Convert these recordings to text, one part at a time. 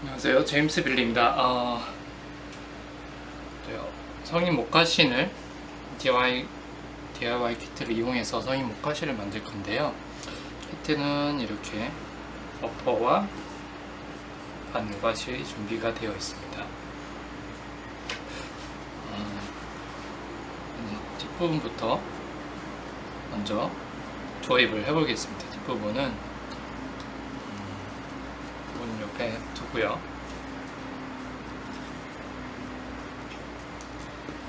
안녕하세요, 제임스 빌리입니다. 성인 목카신을 DIY 키트를 이용해서 성인 목카신을 만들 건데요. 키트는 이렇게 어퍼와 반모가실이 준비가 되어 있습니다. 뒷부분부터 먼저 조립을 해보겠습니다. 뒷부분은 문 옆에 두고요.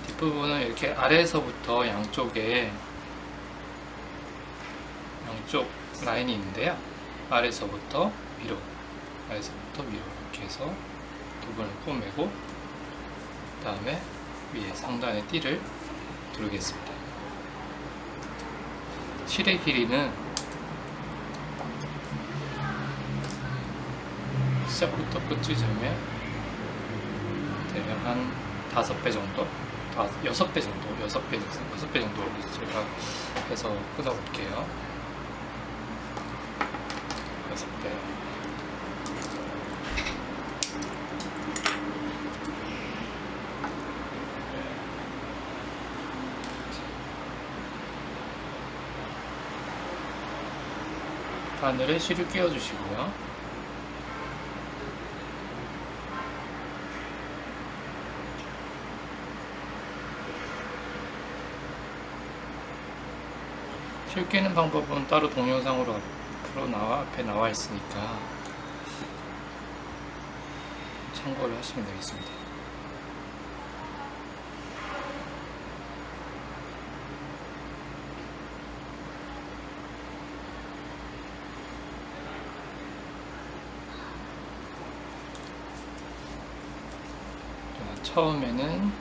뒷부분은 이렇게 아래에서부터 양쪽 라인이 있는데요. 아래에서부터 위로 이렇게 해서 부분을 꼬매고, 그 다음에 위에 상단에 띠를 두르겠습니다. 실의 길이는 시작부터 끝지점에 대략 한 5배 정도? 6배 정도 제가 해서 끊어볼게요. 6배. 바늘에 실을 끼워주시고요. 실 끼는 방법은 따로 동영상으로 앞에 나와 있으니까 참고를 하시면 되겠습니다. 처음에는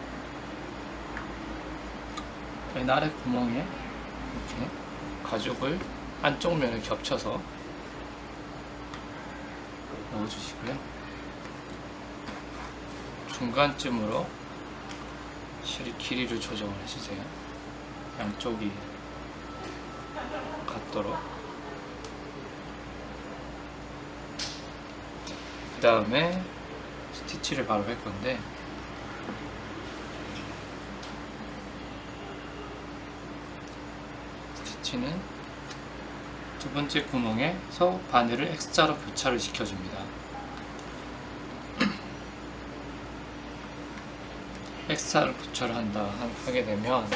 맨 아래 구멍에 이렇게 가죽을 안쪽 면을 겹쳐서 넣어주시고요. 중간쯤으로 실의 길이를 조정을 해주세요. 양쪽이 같도록. 그 다음에 스티치를 바로 할 건데, 스티치는 두 번째 구멍에서 바늘을 X자로 교차를 시켜줍니다. X자로 교차를 하게 되면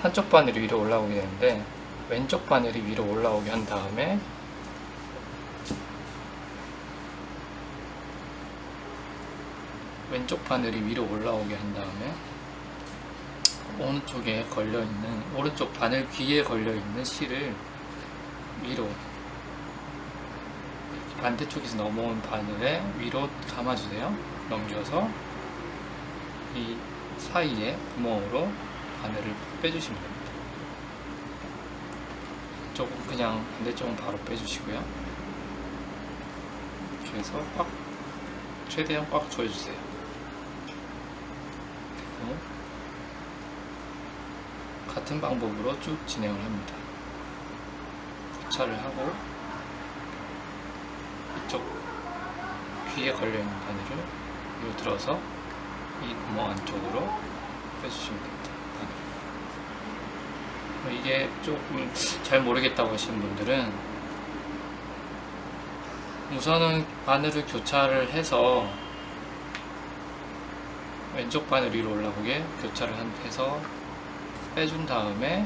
한쪽 바늘이 위로 올라오게 되는데, 왼쪽 바늘이 위로 올라오게 한 다음에 오른쪽 바늘 귀에 걸려있는 실을 위로, 반대쪽에서 넘어온 바늘에 위로 감아주세요. 넘겨서 이 사이에 구멍으로 바늘을 빼주시면 됩니다. 이쪽은 그냥, 반대쪽은 바로 빼주시고요. 이렇게 해서 최대한 꽉 조여주세요. 그리고 같은 방법으로 쭉 진행을 합니다. 교차를 하고 이쪽 귀에 걸려있는 바늘을 위로 들어서 이 구멍 안쪽으로 빼주시면 됩니다. 이게 조금 잘 모르겠다고 하시는 분들은 우선은 바늘을 교차를 해서 왼쪽 바늘 위로 올라오게 교차를 해서 빼준 다음에,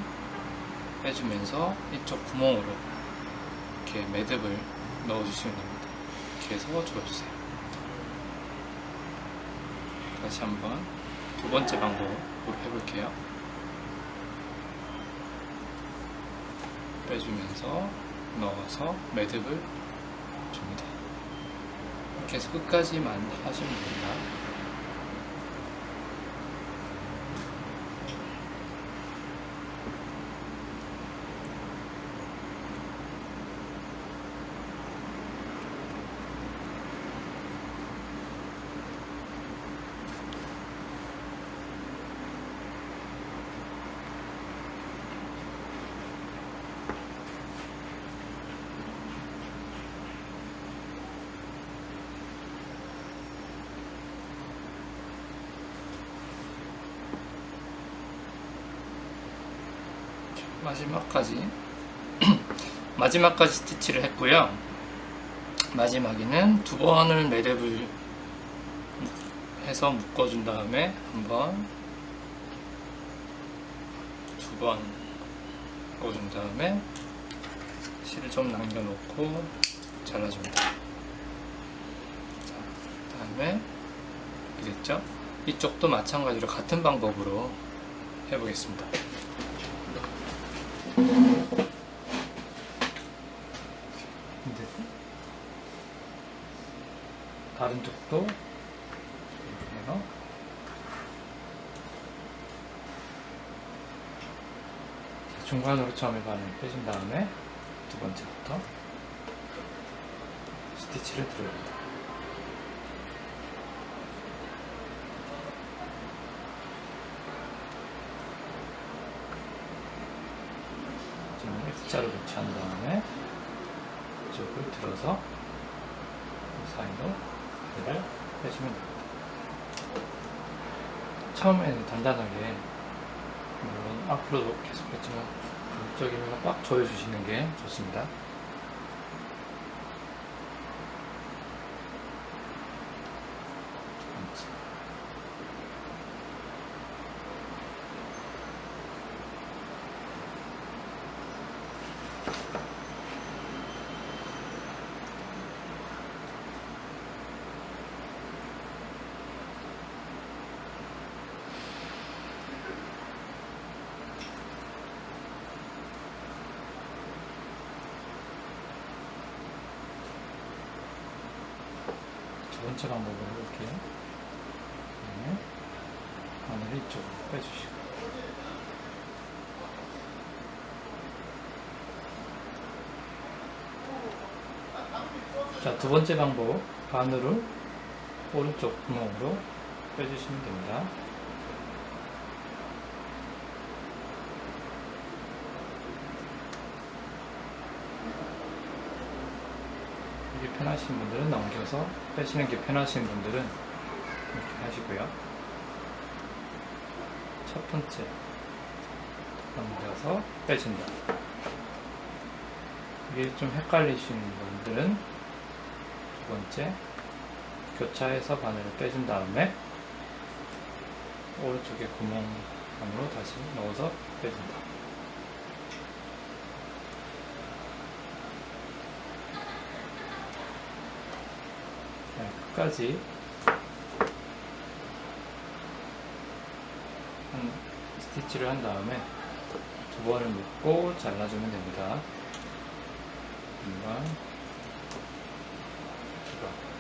빼주면서 이쪽 구멍으로 이렇게 매듭을 넣어주시면 됩니다. 이렇게 해서 조여주세요. 다시 한번 두 번째 방법으로 해볼게요. 빼주면서 넣어서 매듭을 줍니다. 이렇게 해서 끝까지만 하시면 됩니다. 마지막까지 마지막까지 스티치를 했고요. 마지막에는 두 번을 매듭을 해서 묶어준 다음에 한 번, 두 번 묶어준 다음에 실을 좀 남겨놓고 잘라줍니다. 자, 다음에 이렇게 됐죠? 이쪽도 마찬가지로 같은 방법으로 해보겠습니다. 다른 쪽도 이렇게 해서 중간으로 처음에 바늘 빼준 다음에 두 번째부터 스티치를 들어줍니다. 지금 X자로 교체한 다음에 이쪽을 들어서 이 사이로 바늘을 빼주면 됩니다. 처음에는 단단하게, 물론 앞으로도 계속했지만 이쪽에 힘을 꽉 조여주시는 게 좋습니다. 두 번째 방법으로 이렇게 바늘을 이쪽으로 빼주시고, 자, 두 번째 방법, 바늘을 오른쪽 구멍으로 빼주시면 됩니다. 이게 편하신 분들은 넘겨서 빼시는 게 편하신 분들은 이렇게 하시고요. 첫 번째 넘겨서 빼준다. 이게 좀 헷갈리시는 분들은 두 번째 교차해서 바늘을 빼준 다음에 오른쪽에 구멍 안으로 다시 넣어서 빼준다. 끝까지 스티치를 한 다음에 두 번을 묶고 잘라주면 됩니다. 한 번, 두 번.